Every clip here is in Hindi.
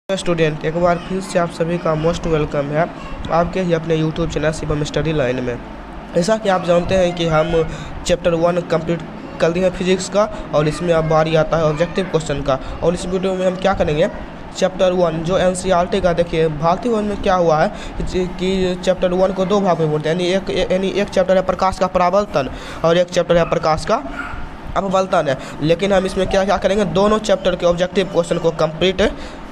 स्टूडेंट, एक बार फिर से आप सभी का मोस्ट वेलकम है आपके ही अपने YouTube channel Shivam study line में। ऐसा कि आप जानते हैं कि हम चैप्टर 1 कंप्लीट कर दिए हैं फिजिक्स का, और इसमें अब बारी आता है ऑब्जेक्टिव क्वेश्चन का। और इस वीडियो में हम क्या करेंगे, चैप्टर 1 जो एनसीईआरटी का, देखिए भारतीय वन में क्या हुआ है कि चैप्टर 1 को दो भाग में बोलते हैं, यानी एक चैप्टर है प्रकाश का परावर्तन और एक चैप्टर है प्रकाश का अपवर्तन है। लेकिन हम इसमें क्या क्या करेंगे, दोनों चैप्टर के ऑब्जेक्टिव क्वेश्चन को कंप्लीट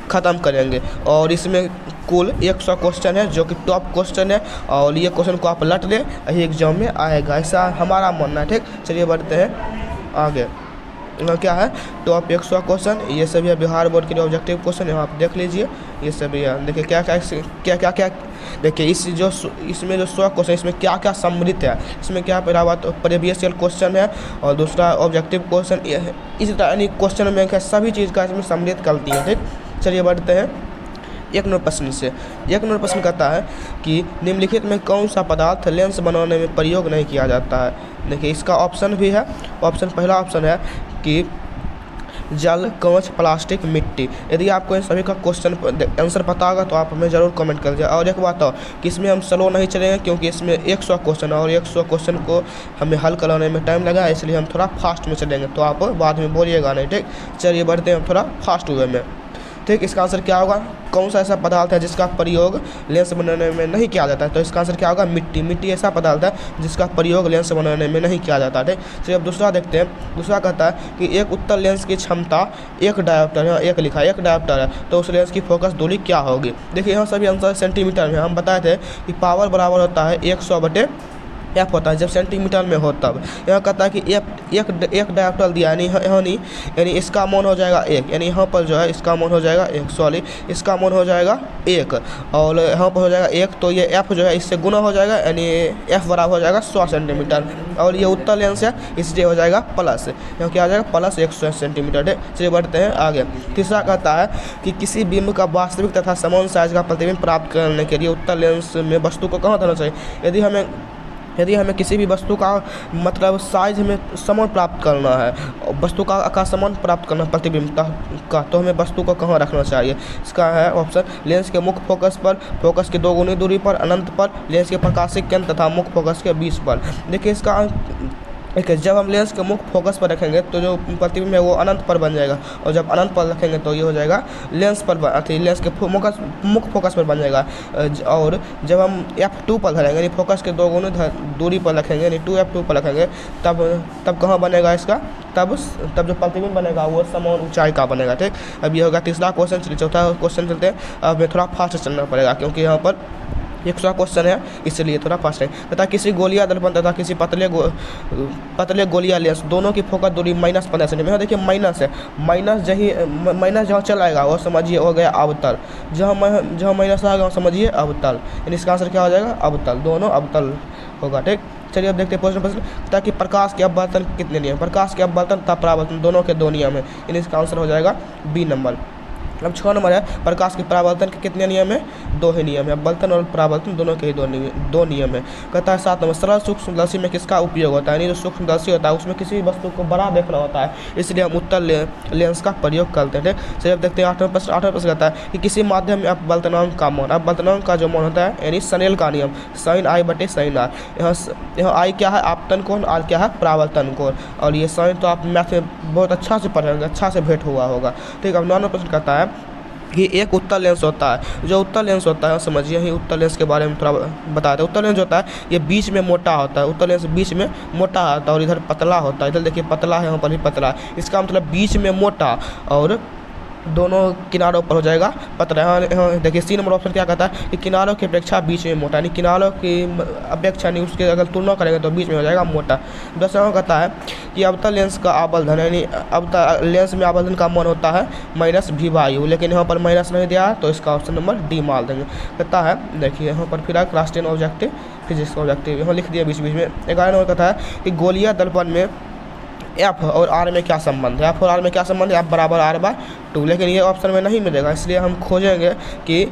ख़त्म करेंगे। और इसमें कुल 100 क्वेश्चन है जो कि टॉप क्वेश्चन है, और ये क्वेश्चन को आप लट लें, यही एग्जाम में आएगा, ऐसा हमारा मानना है। ठीक, चलिए बढ़ते हैं आगे। क्या है टॉप 100 क्वेश्चन, ये सभी है बिहार बोर्ड के लिए ऑब्जेक्टिव क्वेश्चन। यहाँ आप देख लीजिए, ये सभी है। देखिए क्या देखिए इसमें जो 100 क्वेश्चन, इसमें क्या क्या सम्मिलित है। इसमें क्या, पहला बात प्रीवियस ईयर क्वेश्चन है, और दूसरा ऑब्जेक्टिव क्वेश्चन। इस यानी क्वेश्चन में क्या सभी चीज़ का इसमें सम्मिलित करती है। ठीक, चलिए बढ़ते हैं 1 नंबर प्रश्न से। 1 नंबर प्रश्न कहता है कि निम्नलिखित में कौन सा पदार्थ लेंस बनाने में प्रयोग नहीं किया जाता है। देखिए इसका ऑप्शन भी है। पहला ऑप्शन है कि जल, कांच, प्लास्टिक, मिट्टी। यदि आपको इन सभी का क्वेश्चन आंसर पता होगा तो आप हमें ज़रूर कमेंट कर दीजिए। और एक बात और कि इसमें हम स्लो नहीं चलेंगे, क्योंकि इसमें 100 क्वेश्चन है और 100 क्वेश्चन को हमें हल कराने में टाइम लगा, इसलिए हम थोड़ा फास्ट में चलेंगे, तो आप बाद में बोलिएगा नहीं। ठीक, चलिए बढ़ते हैं हम थोड़ा फास्ट वे में। ठीक, इसका आंसर क्या होगा, कौन सा ऐसा पदार्थ है जिसका प्रयोग लेंस बनाने में नहीं किया जाता है, तो इसका आंसर क्या होगा, मिट्टी। मिट्टी ऐसा पदार्थ है जिसका प्रयोग लेंस बनाने में नहीं किया जाता है। चलिए अब दूसरा देखते हैं। दूसरा कहता है कि एक उत्तल लेंस की क्षमता एक डायोप्टर है, एक लिखा है, एक डायोप्टर है, तो उस लेंस की फोकस दूरी क्या होगी। देखिए यहाँ सभी आंसर सेंटीमीटर में। हम बताए थे कि पावर बराबर होता है 100/f होता है, जब सेंटीमीटर में हो तब। यहाँ कहता है कि एक डायोप्टर दिया, यानी इसका मान हो जाएगा 1, यानी यहाँ पर जो है इसका मान हो जाएगा 1, सॉरी इसका मान हो जाएगा 1, और यहाँ पर हो जाएगा 1, तो ये f जो है इससे गुना हो जाएगा, यानी f बराबर हो जाएगा 100 सेंटीमीटर। और ये उत्तल लेंस है, इसलिए हो जाएगा प्लस, यहाँ क्या आ जाएगा प्लस 100 सेंटीमीटर। चलिए बढ़ते हैं आगे। तीसरा कहता है कि किसी बिंब का वास्तविक तथा समान साइज का प्रतिबिंब प्राप्त करने के लिए उत्तल लेंस में वस्तु को कहाँ धरना चाहिए। यदि हमें किसी भी वस्तु का मतलब साइज में समान प्राप्त करना है, वस्तु का समान प्राप्त करना प्रतिबिंब का, तो हमें वस्तु को कहाँ रखना चाहिए। इसका है ऑप्शन लेंस के मुख्य फोकस पर, फोकस की 2 गुनी दूरी पर, अनंत पर, लेंस के प्रकाशिक केंद्र तथा मुख्य फोकस के बीच पर। देखिए इसका देखिए जब हम लेंस के मुख्य फोकस पर रखेंगे तो जो प्रतिबिंब है वो अनंत पर बन जाएगा, और जब अनंत पर रखेंगे तो ये हो जाएगा लेंस के मुख्य फोकस पर बन जाएगा। और जब हम f2 पर धरेंगे, यानी फोकस के 2 गुनी दूरी पर रखेंगे, यानी 2f2 पर रखेंगे, तब कहाँ बनेगा इसका, तब जो प्रतिबिंब बनेगा वो समान ऊंचाई का बनेगा। ठीक, अब ये होगा तीसरा क्वेश्चन। चलिए चौथा क्वेश्चन चलते हैं। अब हमें थोड़ा फास्ट चलना पड़ेगा, क्योंकि यहाँ पर 100 क्वेश्चन है, इसलिए थोड़ा फास्ट है। तथा किसी गोलियां दर्पण तथा किसी पतले गोलियां लेंस दोनों की फोकस दूरी -15 सेंटीमीटर। देखिए माइनस है, माइनस जहाँ चला आएगा वो समझिए हो गया अवतल, जहाँ माइनस आएगा वो समझिए अवतल, यानी इसका आंसर क्या हो जाएगा, अवतल, दोनों अवतल होगा। ठीक, चलिए अब देखते हैं प्रश्न ताकि प्रकाश के अपवर्तन कितने नियम। प्रकाश के अपवर्तन तथा परावर्तन दोनों के 2 नियम है, यानी इसका आंसर हो जाएगा B नंबर। अब 6 नंबर है, प्रकाश के परावर्तन के कितने नियम है, 2 ही नियम है। अपवर्तन और परावर्तन दोनों के ही 2 नियम है। कहता है 7 नंबर, सरल सूक्ष्मदर्शी में किसका उपयोग होता है, यानी जो सूक्ष्मदर्शी होता है उसमें किसी वस्तु को बड़ा देखना होता है, इसलिए हम उत्तल लेंस का प्रयोग करते हैं। चलिए अब देखते हैं 8वां प्रश्न कहता है कि किसी माध्यम में अपवर्तनांक का मान, अपवर्तनांक का जो मान होता है, यानी स्नेल का नियम, sin I/sin r। यहाँ I क्या है, आपतन कोण, R क्या है, परावर्तन कोण, और ये साइन तो आप मैथ में बहुत अच्छा से पढ़ेंगे, अच्छा से भेंट हुआ होगा। ठीक, अब 9वां प्रश्न कहता है कि एक उत्तल लेंस होता है। जो उत्तल लेंस होता है समझिए, ही उत्तल लेंस के बारे में थोड़ा बताते हैं। उत्तल लेंस होता है ये बीच में मोटा होता है, उत्तल लेंस बीच में मोटा होता है और इधर पतला होता है। इधर देखिए पतला है, यहाँ पर भी पतला है, इसका मतलब बीच में मोटा और दोनों किनारों पर हो जाएगा पतला। यहाँ देखिए C नंबर ऑप्शन क्या कहता है कि किनारों की अपेक्षा बीच में मोटा, यानी किनारों की अपेक्षा नहीं उसके अगर तुलना करेंगे तो बीच में हो जाएगा मोटा। 10वां कहता है कि अवतल लेंस का आवर्धन, यानी अवतल लेंस में आवर्धन का मान होता है -v/u, लेकिन यहाँ पर माइनस नहीं दिया तो इसका ऑप्शन नंबर D मार देंगे। कहता है देखिए यहाँ पर फिर क्लास 10 ऑब्जेक्टिव फिजिक्स ऑब्जेक्टिव यहाँ लिख दिया बीच में। 11 नंबर कहता है कि गोलियां दर्पण में F और R में क्या संबंध है, F और R में क्या संबंध है, F बराबर R/2, लेकिन ये ऑप्शन में नहीं मिलेगा, इसलिए हम खोजेंगे कि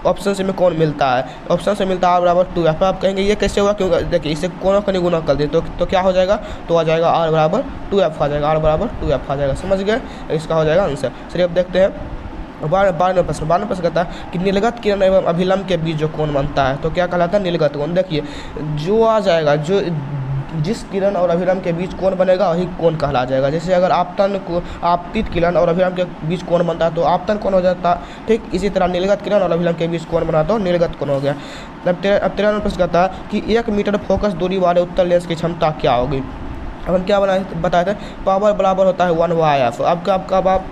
ऑप्शन से में कौन मिलता है। ऑप्शन से मिलता है R बराबर 2F। आप कहेंगे ये कैसे हुआ, क्योंकि देखिए इसे कोनों का गुना कर दिए तो क्या हो जाएगा, तो आ जाएगा R बराबर 2F आ जाएगा, R बराबर 2F आ जाएगा, समझ गए, इसका हो जाएगा आंसर। चलिए अब देखते हैं बारहवें प्रश्न कहता है कि नीलगत किरण एवं अभिलंब के बीच जो कोण बनता है तो क्या कहलाता है? नीलगत कोण। देखिए जो आ जाएगा, जो जिस किरण और अभिलंब के बीच कोण बनेगा वही कोण कहला जाएगा। जैसे अगर आपतित किरण और अभिलंब के बीच कोण बनता है तो आपतन कोण हो जाता है, ठीक। इसी तरह नीलगत किरण और अभिलंब के बीच कोण बना तो नीलगत कोण हो गया। अब 13वां प्रश्न कहता है कि 1 मीटर फोकस दूरी वाले उत्तल लेंस की क्षमता क्या होगी? अब हम क्या बताए थे? पावर बराबर होता है 1/f। अब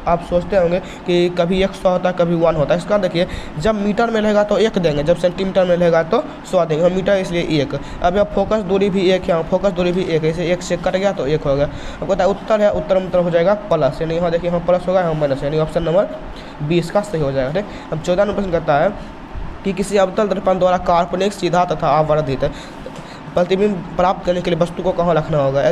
आप सोचते होंगे कि कभी 100 होता है कभी 1 होता है। इसका देखिए जब मीटर में रहेगा तो 1 देंगे, जब सेंटीमीटर में रहेगा तो 100 देंगे। मीटर इसलिए 1। अब यह फोकस दूरी भी 1 है, फोकस दूरी भी 1 है, इसे 1 से कट गया तो 1 हो गया। अब कहता है उत्तर है, उत्तर मतलब हो जाएगा प्लस, यानी यहाँ देखिए यहाँ प्लस होगा, यहाँ माइनस, यानी ऑप्शन नंबर 20 का सही हो जाएगा, ठीक। अब 14वां प्रश्न कहता है कि किसी अवतल दर्पण द्वारा काल्पनिक, सीधा तथा अवर्धित प्रतिबिंब प्राप्त करने के लिए वस्तु को कहाँ रखना होगा?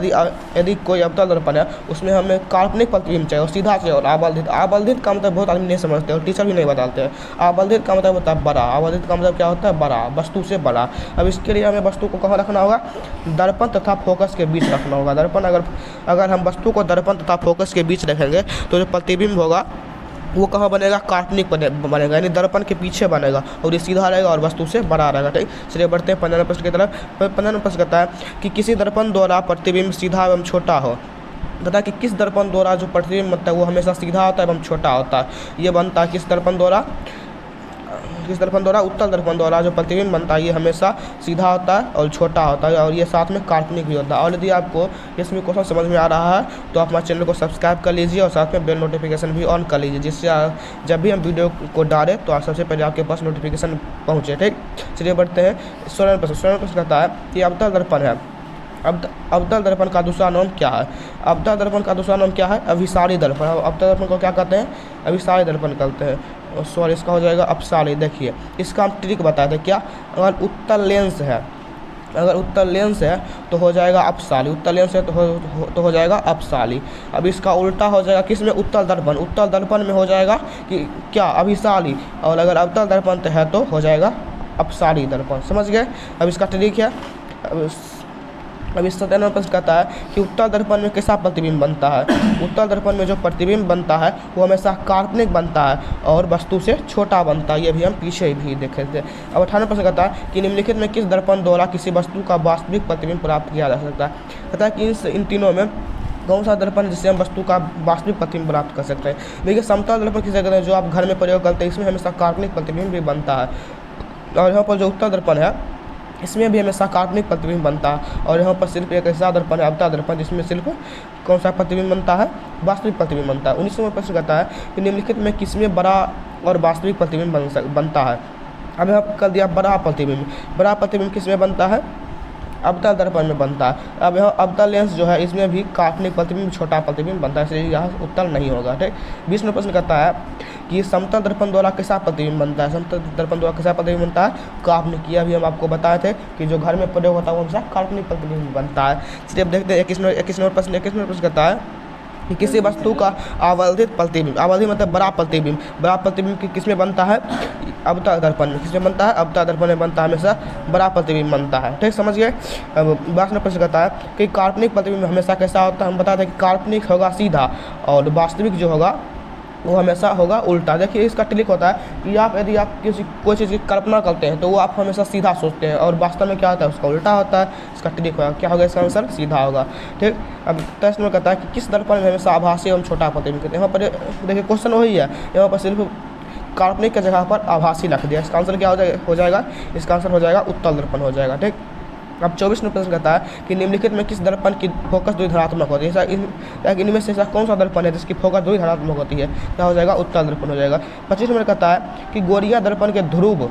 यदि कोई अवतल दर्पण है उसमें हमें काल्पनिक प्रतिबिंब चाहिए और सीधा चाहिए और आवर्धित का मतलब बहुत आदमी नहीं समझते और टीचर भी नहीं बताते हैं। आवर्धित का मतलब होता है बड़ा, आवर्धित का मतलब क्या होता है? बड़ा, वस्तु से बड़ा। अब इसके लिए हमें वस्तु को कहाँ रखना होगा? दर्पण तथा फोकस के बीच रखना होगा। दर्पण अगर हम वस्तु को दर्पण तथा फोकस के बीच रखेंगे तो जो प्रतिबिंब होगा वो कहाँ बनेगा? काल्पनिक बनेगा, यानी दर्पण के पीछे बनेगा और ये सीधा रहेगा और वस्तु से बड़ा रहेगा, ठीक। चलिए बढ़ते हैं 15वें प्रश्न की तरफ। 15वां प्रश्न कहता है कि किसी दर्पण द्वारा प्रतिबिंब सीधा एवं छोटा हो। कहता है कि किस दर्पण द्वारा जो प्रतिबिंब बनता है वो हमेशा सीधा होता है एवं छोटा होता है। ये बनता है किस दर्पण द्वारा? उत्तल दर्पण द्वारा जो प्रतिबिंब बनता है ये हमेशा सीधा होता है और छोटा होता है और ये साथ में काल्पनिक भी होता है। और यदि आपको इसमें क्वेश्चन समझ में आ रहा है तो आप हमारे चैनल को सब्सक्राइब कर लीजिए और साथ में बेल नोटिफिकेशन भी ऑन कर लीजिए, जिससे जब भी हम वीडियो को डालें तो सबसे पहले आपके पास नोटिफिकेशन पहुँचे, ठीक। चलिए बढ़ते हैं 16वें प्रश्न कहता है कि अवतल दर्पण है, अवतल दर्पण का दूसरा नाम क्या है? अवतल दर्पण का दूसरा नाम क्या है? अभिसारी दर्पण। अवतल दर्पण को क्या कहते हैं? अभिसारी दर्पण कहते हैं। सॉरी, इसका हो जाएगा अपसारी। देखिए इसका हम ट्रिक बताए थे क्या? अगर उत्तल लेंस है तो हो जाएगा अपसाली, उत्तल लेंस है तो हो जाएगा अपसाली। अब इसका उल्टा हो जाएगा किस में? उत्तल दर्पण में हो जाएगा कि क्या? अभिसाली। और अगर अवतल दर्पण है तो हो जाएगा अपसारी दर्पण। समझ गए? अब इसका ट्रिक है। अब इस 17वां प्रश्न कहता है कि उत्तल दर्पण में कैसा प्रतिबिंब बनता है? उत्तल दर्पण में जो प्रतिबिंब बनता है वो हमेशा काल्पनिक बनता है और वस्तु से छोटा बनता है। ये भी हम पीछे भी देखे थे। अब 18वां प्रश्न कहता है कि निम्नलिखित में किस दर्पण द्वारा किसी वस्तु का वास्तविक प्रतिबिंब प्राप्त किया जा सकता है? कहता है कि इन तीनों में कौन सा दर्पण जिससे हम वस्तु का वास्तविक प्रतिबिंब प्राप्त कर सकते हैं? देखिए समतल दर्पण किसे कहते हैं? जो आप घर में प्रयोग करते हैं इसमें हमेशा काल्पनिक प्रतिबिंब भी बनता है। और यहाँ पर जो उत्तल दर्पण है इसमें भी हमेशा काल्पनिक प्रतिबिंब बनता है। और यहाँ पर सिर्फ एक ऐसा दर्पण है अवतल दर्पण जिसमें सिर्फ कौन सा प्रतिबिंब बनता है? वास्तविक प्रतिबिंब बनता है। 19वां प्रश्न कहता है कि निम्नलिखित में किसमें बड़ा और वास्तविक प्रतिबिंब बनता है? अब यहाँ कर दिया बड़ा प्रतिबिंब किसमें बनता है? अवतल दर्पण में बनता है। अब यहाँ अवतल लेंस जो है इसमें भी काल्पनिक प्रतिबिंब, छोटा प्रतिबिंब बनता है, इसलिए यहाँ उत्तर नहीं होगा, ठीक। 20वां प्रश्न कहता है कि समतल दर्पण द्वारा कैसा प्रतिबिंब बनता है? समतल दर्पण द्वारा कैसा प्रतिबिंब बनता है? काल्पनिक। यह भी हम आपको बताए थे कि जो घर में प्रयोग होता है वो हमेशा काल्पनिक प्रतिबिंब बनता है। चलिए अब देखते हैं 21वां प्रश्न कहता है कि किसी वस्तु का आवर्धित प्रतिबिंब, आवर्धित मतलब बड़ा प्रतिबिंब किसमें बनता है? अवतल दर्पण में। किसमें बनता है? अवतल दर्पण में बनता है, हमेशा बड़ा प्रतिबिंब बनता है, ठीक। समझ गए? अब 22वां प्रश्न कहता है कि काल्पनिक प्रतिबिंब हमेशा कैसा होता है? हम बताते हैं कि काल्पनिक होगा सीधा और वास्तविक जो होगा वो हमेशा होगा उल्टा। देखिए इसका ट्रिक होता है कि यदि आप कोई चीज़ की कल्पना करते हैं तो वो आप हमेशा सीधा सोचते हैं और वास्तव में क्या होता है? उसका उल्टा होता है। इसका ट्रिक होगा, क्या होगा इसका आंसर? सीधा होगा, ठीक। अब 23 में कहता है कि किस दर्पण में हमेशा आभासी एवं छोटा प्रतिबिंब कहते हैं? यहाँ पर देखिए क्वेश्चन वही है, यहाँ पर सिर्फ काल्पनिक की जगह पर आभासी रख दिया। इसका आंसर क्या हो जाएगा? इसका आंसर हो जाएगा उत्तल दर्पण हो जाएगा, ठीक। अब 24वां प्रश्न कहता है कि निम्नलिखित में किस दर्पण की फोकस दूरी धनात्मक होती है? इनमें से ऐसा कौन सा दर्पण है जिसकी फोकस दूरी धनात्मक होती है? क्या हो जाएगा? उत्तल दर्पण हो जाएगा। 25वां में कहता है कि गोरिया दर्पण के ध्रुव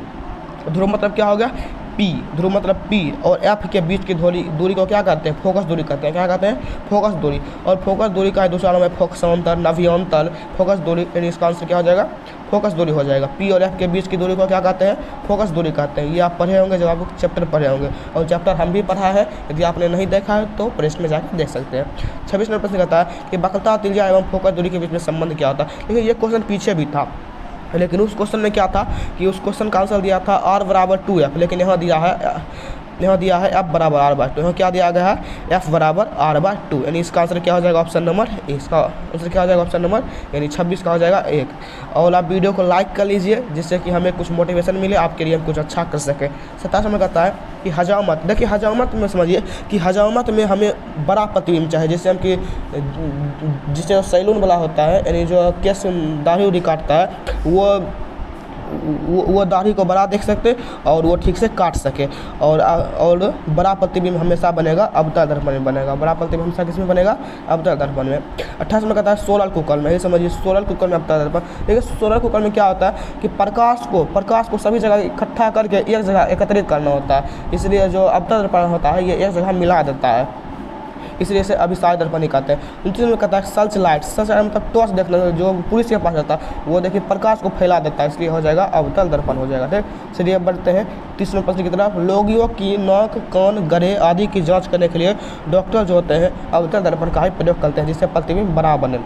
मतलब क्या हो गया? P, ध्रुव मतलब P और F के बीच की दूरी को क्या कहते हैं? फोकस दूरी कहते हैं। क्या कहते हैं? फोकस दूरी। और फोकस दूरी का दूसरा नाम है फोकस अंतर, नव्यांतर, फोकस दूरी, यानी इसका आंसर क्या हो जाएगा? फोकस दूरी हो जाएगा। P और F के बीच की दूरी को क्या कहते हैं? फोकस दूरी कहते हैं। ये आप पढ़े होंगे जब आप चैप्टर पढ़े होंगे, और चैप्टर हम भी पढ़ा है। यदि आपने नहीं देखा है तो प्रेस में जाकर देख सकते हैं। 26वां प्रश्न कहता है कि वक्रता, त्रिज्या एवं फोकस दूरी के बीच में संबंध क्या होता है? देखिए ये क्वेश्चन पीछे भी था, लेकिन उस क्वेश्चन में क्या था कि उस क्वेश्चन का आंसर दिया था r = 2f, लेकिन यहाँ दिया है यहाँ दिया है F बराबर R/2, यहाँ क्या दिया गया है F बराबर R/2, यानी इसका आंसर क्या हो जाएगा ऑप्शन नंबर, इसका आंसर क्या हो जाएगा ऑप्शन नंबर यानी 26 का हो जाएगा 1। और आप वीडियो को लाइक कर लीजिए जिससे कि हमें कुछ मोटिवेशन मिले, आपके लिए हम कुछ अच्छा कर सकें। 27 में कहता है कि हजामत, देखिए हजामत में समझिए कि हजामत में हमें बड़ा प्रतिबिंब चाहिए, जैसे हम कि जिसे सैलून वाला होता है यानी जो केस दाढ़ी उड़ी काटता है वो दाढ़ी को बड़ा देख सकते और वो ठीक से काट सके। और बड़ा प्रतिबिंब हमेशा बनेगा अवतल दर्पण में बनेगा, बड़ा प्रतिबिंब हमेशा किस में बनेगा अवतल दर्पण में। 28 में कहता है सोलर कुकर में, ये समझिए सोलर कुकर में अवतल दर्पण। देखिए सोलर कुकर में क्या होता है कि प्रकाश को सभी जगह इकट्ठा करके एक जगह एकत्रित करना होता है, इसलिए जो अवतल दर्पण होता है ये एक जगह मिला देता है, इसलिए इसे अभिसारी दर्पण कहते हैं। 29 में कहता है सर्च लाइट, मतलब टॉर्च देखना जो पुलिस के पास रहता है वो देखिए प्रकाश को फैला देता है, इसलिए हो जाएगा अवतल दर्पण हो जाएगा। ठीक, चलिए बढ़ते हैं 30वें प्रश्न की तरफ। रोगियों की नाक, कान, गले आदि की जांच करने के लिए डॉक्टर जो होते हैं अवतल दर्पण का ही प्रयोग करते हैं जिससे प्रतिबिंब बड़ा बने।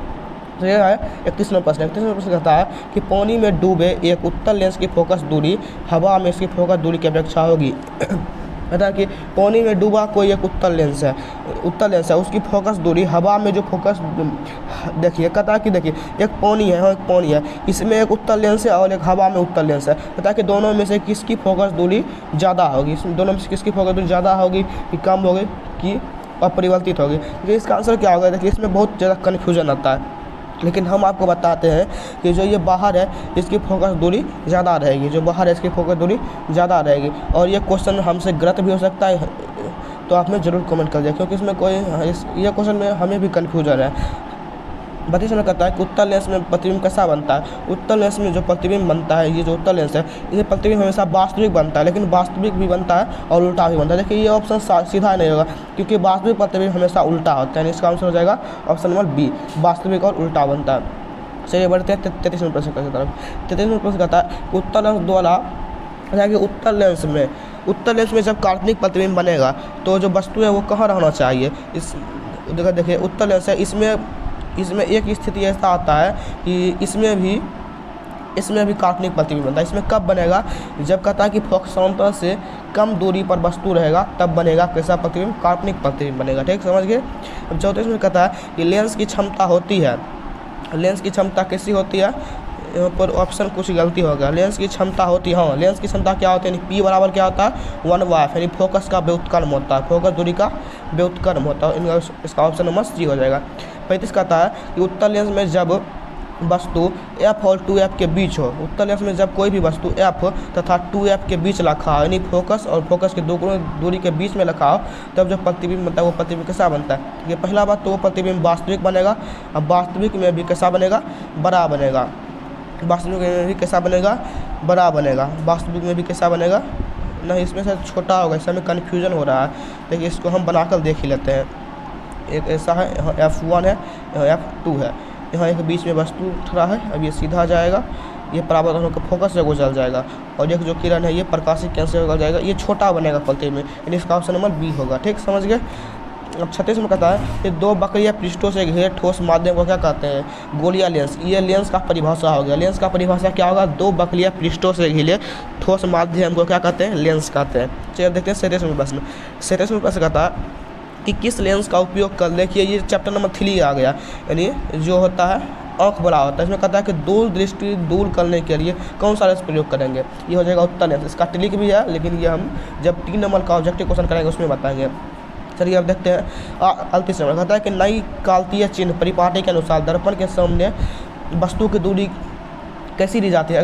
तो यह है 31वां प्रश्न। 31वां प्रश्न कहता है कि पानी में डूबे एक उत्तल लेंस की फोकस दूरी हवा में इसकी फोकस दूरी की अपेक्षा होगी। कहता है कि पानी में डूबा कोई एक उत्तल लेंस है, उसकी फोकस दूरी हवा में जो फोकस, देखिए कहता है कि देखिए एक पानी है, इसमें एक उत्तल लेंस है और एक हवा में उत्तल लेंस है। कहता है कि दोनों में से किसकी फोकस दूरी ज़्यादा होगी, दोनों में से किसकी फोकस दूरी ज़्यादा होगी कि कम होगी कि अपरिवर्तित होगी। देखिए इसका आंसर क्या होगा, देखिए इसमें बहुत ज़्यादा कन्फ्यूजन आता है, लेकिन हम आपको बताते हैं कि जो ये बाहर है इसकी फोकस दूरी ज़्यादा रहेगी, जो बाहर है इसकी फोकस दूरी ज़्यादा रहेगी। और ये क्वेश्चन हमसे गलत भी हो सकता है, तो आप में ज़रूर कमेंट कर दिया, क्योंकि इसमें कोई ये क्वेश्चन में हमें भी कन्फ्यूजन है। 32 में कहता है कि उत्तल लेंस में प्रतिबिंब कैसा बनता है। उत्तल लेंस में जो प्रतिबिंब बनता है, ये जो उत्तल लेंस है ये प्रतिबिंब हमेशा वास्तविक बनता है, लेकिन वास्तविक भी बनता है और उल्टा भी बनता है। देखिए ये ऑप्शन सीधा नहीं होगा, क्योंकि वास्तविक प्रतिबिंब हमेशा उल्टा होता है, इसका आंसर हो जाएगा ऑप्शन नंबर बी, वास्तविक और उल्टा बनता है। चलिए बढ़ते हैं 33वें प्रश्न की तरफ। 33वें प्रश्न कहता है उत्तल लेंस द्वारा, कि उत्तल लेंस में जब काल्पनिक प्रतिबिंब बनेगा तो जो वस्तु है वो कहाँ रहना चाहिए। इस देखिए उत्तल लेंस है, इसमें एक स्थिति ऐसा आता है कि इसमें भी काल्पनिक प्रतिबिंब बनता है। इसमें कब बनेगा, जब कहता है कि फोकसांतर से कम दूरी पर वस्तु रहेगा तब बनेगा कैसा प्रतिबिंब, काल्पनिक प्रतिबिंब बनेगा। ठीक, समझ गए। अब 34 में कहता है कि लेंस की क्षमता होती है, लेंस की क्षमता कैसी होती है, यहाँ पर ऑप्शन कुछ गलती हो गया। लेंस की क्षमता होती है, हाँ लेंस की क्षमता क्या होती है, P बराबर क्या होता है 1/2, यानी फोकस का व्युत्क्रम होता है, फोकस दूरी का व्युत्क्रम होता है। इसका ऑप्शन नंबर सी हो जाएगा। 35 कहता है कि उत्तल लेंस में जब वस्तु F और 2F के बीच हो, उत्तल लेंस में जब कोई भी वस्तु F तथा 2F के बीच रखा हो, यानी फोकस और फोकस के दोनों दूरी के बीच में रखा हो, तब जो प्रतिबिंब बनता है वो प्रतिबिंब कैसा बनता है। ये पहला बात तो वो प्रतिबिंब वास्तविक बनेगा। अब वास्तविक में भी कैसा बनेगा, बड़ा बनेगा। वास्तविक में भी कैसा बनेगा, बड़ा बनेगा। वास्तविक में भी कैसा बनेगा, नहीं इसमें से छोटा होगा, इसमें कन्फ्यूजन हो रहा है। देखिए इसको हम बनाकर देख ही लेते हैं। एक ऐसा है, यहाँ F1 है, यहाँ F2 है, यहाँ एक बीच में वस्तु खड़ा है। अब ये सीधा जाएगा, ये परावर्तन होकर फोकस से गुजर जाएगा, और एक जो किरण है ये प्रकाशित कैंसर होकर जाएगा, ये छोटा बनेगा प्रतिबिंब में, यानी इसका ऑप्शन नंबर बी होगा। ठीक, समझ गए। अब 36 में कहता है कि दो बकरिया पृष्ठों से घिरे ठोस माध्यम को क्या कहते हैं, गोलिया लेंस। ये लेंस का परिभाषा हो गया। लेंस का परिभाषा क्या होगा, दो बकरिया पृष्ठों से घिरे ठोस माध्यम को क्या कहते हैं, लेंस कहते हैं। चलिए देखते हैं 37वें प्रश्न। 37वें प्रश्न कहता है कि किस लेंस का उपयोग कर, देखिए ये चैप्टर नंबर 3 आ गया, यानी जो होता है आँख बड़ा होता है। इसमें कहता है कि दूर दृष्टि दूर करने के लिए कौन सा लेंस प्रयोग करेंगे, ये हो जाएगा उत्तल लेंस। इसका ट्रिक भी है, लेकिन ये हम जब 3 नंबर का ऑब्जेक्टिव क्वेश्चन करेंगे उसमें बताएंगे। चलिए अब देखते हैं 38 नंबर कहता है कि नई काल्तीय चिन्ह परिपाटी के अनुसार दर्पण के सामने वस्तु की दूरी कैसी ली जाती है।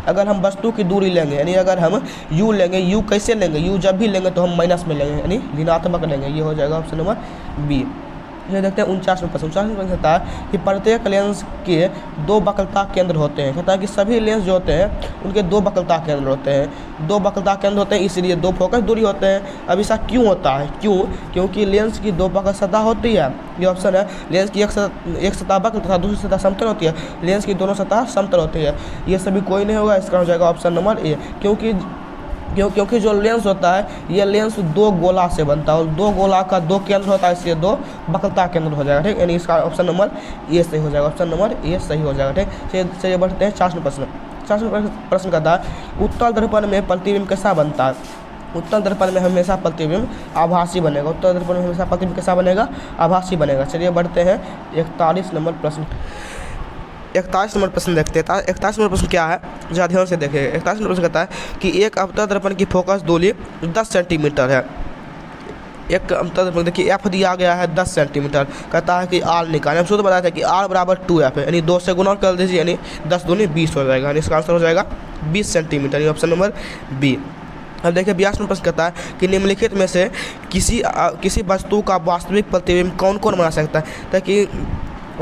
अगर हम वस्तु की दूरी लेंगे, यानी अगर हम u लेंगे, u कैसे लेंगे, u जब भी लेंगे तो हम माइनस में लेंगे, यानी ऋणात्मक लेंगे। ये हो जाएगा ऑप्शन नंबर बी। ये देखते हैं 49वें प्रश्न। 49वें प्रश्न कहता है कि प्रत्येक लेंस के 2 वक्रता केंद्र होते हैं। कहता है कि सभी लेंस जो होते हैं उनके 2 वक्रता केंद्र होते हैं, 2 वक्रता केंद्र होते हैं, इसलिए 2 फोकस दूरी होते हैं। अब ऐसा क्यों होता है, क्योंकि लेंस की 2 वक्र सतह होती है। ये ऑप्शन है, लेंस की एक सतह वक्र तथा दूसरी सतह समतल होती है, लेंस की दोनों सतह समतल होती है। ये सभी कोई नहीं होगा, इसका हो जाएगा ऑप्शन नंबर ए, क्योंकि जो लेंस होता है ये लेंस 2 गोला से बनता है, और 2 गोला का 2 केंद्र होता है, इसलिए 2 वक्रता केंद्र हो जाएगा। ठीक, यानी इसका ऑप्शन नंबर ए सही हो जाएगा, ऑप्शन नंबर ए सही हो जाएगा। ठीक, चलिए बढ़ते हैं 40वें प्रश्न। 40वें प्रश्न कहता है उत्तल दर्पण में प्रतिबिंब कैसा बनता है। उत्तल दर्पण में हमेशा प्रतिबिंब आभासी बनेगा। उत्तल दर्पण में हमेशा प्रतिबिंब कैसा बनेगा? आभासी बनेगा। चलिए बढ़ते हैं 41 नंबर प्रश्न। 41 नंबर प्रश्न देखते हैं। 41 नंबर प्रश्न क्या है, जरा ध्यान से देखिए। 41 नंबर प्रश्न कहता है कि एक अवतल दर्पण की फोकस दूरी 10 सेंटीमीटर है। एक अवतल दर्पण देखिए एफ दिया गया है 10 सेंटीमीटर, कहता है कि आर निकालें। हम शुद्ध बताया था कि आर बराबर 2f है, यानी 2 से गुना कर दीजिए, यानी 10 दूनी 20 हो जाएगा, यानी इसका आंसर हो जाएगा 20 सेंटीमीटर, यानी ऑप्शन नंबर बी। अब देखिए 42 नंबर प्रश्न कहता है कि निम्नलिखित में से किसी वस्तु का वास्तविक प्रतिबिंब कौन कौन बना सकता है,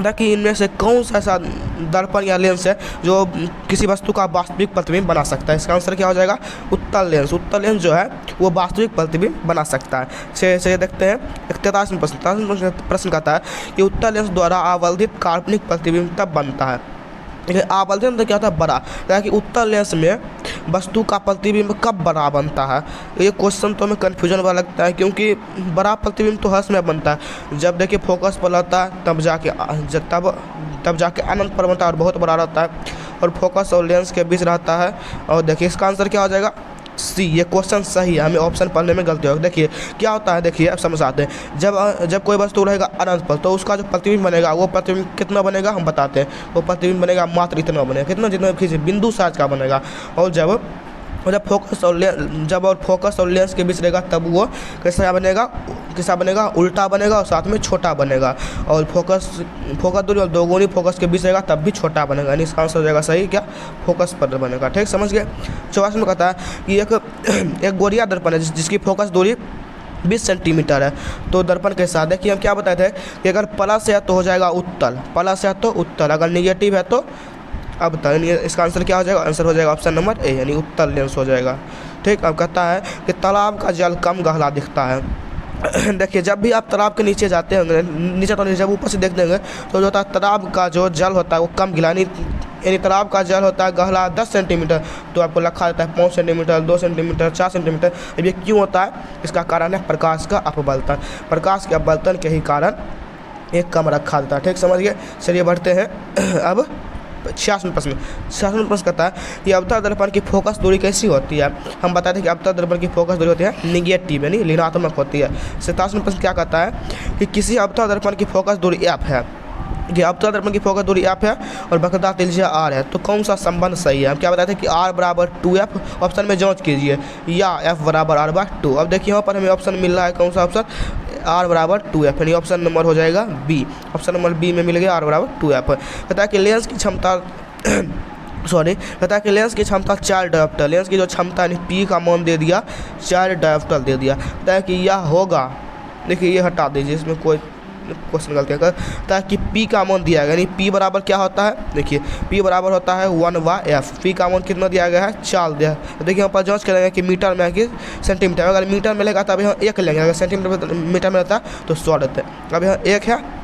ताकि इनमें से कौन सा ऐसा दर्पण या लेंस है जो किसी वस्तु का वास्तविक प्रतिबिंब बना सकता है। इसका आंसर क्या हो जाएगा? उत्तल लेंस। उत्तल लेंस जो है वो वास्तविक प्रतिबिंब बना सकता है। चलिए देखते हैं 43 प्रश्न कहता है कि उत्तल लेंस द्वारा आवर्धित काल्पनिक प्रतिबिंब तब बनता है। देखिए आवर्धन तो क्या होता है? बड़ा, ताकि उत्तल लेंस में वस्तु का प्रतिबिंब कब बड़ा बनता है। ये क्वेश्चन तो हमें कन्फ्यूजन वाला लगता है, क्योंकि बड़ा प्रतिबिंब तो हर समय बनता है जब देखिए फोकस पर रहता है, तब जाके अनंत पर बनता है और बहुत बड़ा रहता है, और फोकस और लेंस के बीच रहता है। और देखिए इसका आंसर क्या हो जाएगा? सी। ये क्वेश्चन सही है, हमें ऑप्शन पढ़ने में गलती होगी। देखिए क्या होता है, देखिए अब समझाते हैं। जब कोई वस्तु रहेगा अनंत पर, तो उसका जो प्रतिबिंब बनेगा वो प्रतिबिंब कितना बनेगा हम बताते हैं। वो प्रतिबिंब बनेगा मात्र इतना बनेगा, कितना, जितना बिंदु साइज का बनेगा। और जब फोकस और लेंस के बीच रहेगा तब वो कैसा बनेगा? उल्टा बनेगा और साथ में छोटा बनेगा। और फोकस दूरी और दोगुनी फोकस के बीच रहेगा तब भी छोटा बनेगा, यानी इसका आंसर हो जाएगा सही क्या? फोकस पर बनेगा। ठीक, समझ गए। 44 में कहता है कि एक गोरिया दर्पण है जिसकी फोकस दूरी 20 सेंटीमीटर है। तो दर्पण के साथ देखिए हम क्या बताए थे कि अगर प्लस है तो हो जाएगा उत्तल, प्लस है तो उत्तल, अगर निगेटिव है तो अब बताइए इसका आंसर क्या हो जाएगा? आंसर हो जाएगा ऑप्शन नंबर ए, यानी उत्तल लेंस हो जाएगा। ठीक, अब कहता है कि तालाब का जल कम गहरा दिखता है। देखिए जब भी आप तालाब के नीचे जाते होंगे, नीचे तो नहीं, जब ऊपर से देख देंगे तो जो होता है तालाब का जो जल होता है वो कम गहरा, यानी तालाब का जल होता है गहरा 10 सेंटीमीटर, तो आपको लिखा जाता है 5 सेंटीमीटर, 2 सेंटीमीटर, 4 सेंटीमीटर। अब ये क्यों होता है? इसका कारण है प्रकाश का अपवर्तन। प्रकाश के अपवर्तन के ही कारण एक कम रखा जाता है। ठीक, समझ गए। चलिए बढ़ते हैं अब 66 प्रश्न कहता है कि अवतल दर्पण की फोकस दूरी कैसी होती है। हम बताते हैं कि अवतल दर्पण की फोकस दूरी होती है निगेटिव, यानी ऋणात्मक होती है। 67 प्रश्न क्या कहता है कि किसी अवतल दर्पण की फोकस दूरी एफ है, कि अवतल दर्पण की फोकस दूरी एफ है और वक्रता त्रिज्या आर है, तो कौन सा संबंध सही है? हम क्या बताते हैं कि आर बराबर 2f, ऑप्शन में जांच कीजिए, या एफ बराबर r/2। अब देखिए यहाँ पर हमें ऑप्शन मिल रहा है, कौन सा ऑप्शन? आर बराबर 2f, यानी ऑप्शन नंबर हो जाएगा बी। ऑप्शन नंबर बी में मिल गया आर बराबर 2f। कहता है कि लेंस की क्षमता कहता है कि लेंस की क्षमता 4 डायोप्टर, लेंस की जो क्षमता यानी पी का मान दे दिया 4 डायोप्टर दे दिया। कहता है कि यह होगा, देखिए ये हटा दीजिए, इसमें कोई क्वेश्चन गलती करता है कि पी का मान दिया गया, यानी पी बराबर क्या होता है? देखिए पी बराबर होता है 1/f। पी का मान कितना दिया गया है? 4 दिया है। देखिए यहाँ पर जांच करेंगे कि मीटर में है कि सेंटीमीटर। अगर मीटर में लेगा तब यहाँ 1 लेंगे, अगर सेंटीमीटर मीटर में रहता है तो 100 रहता है। अब यहाँ 1 है,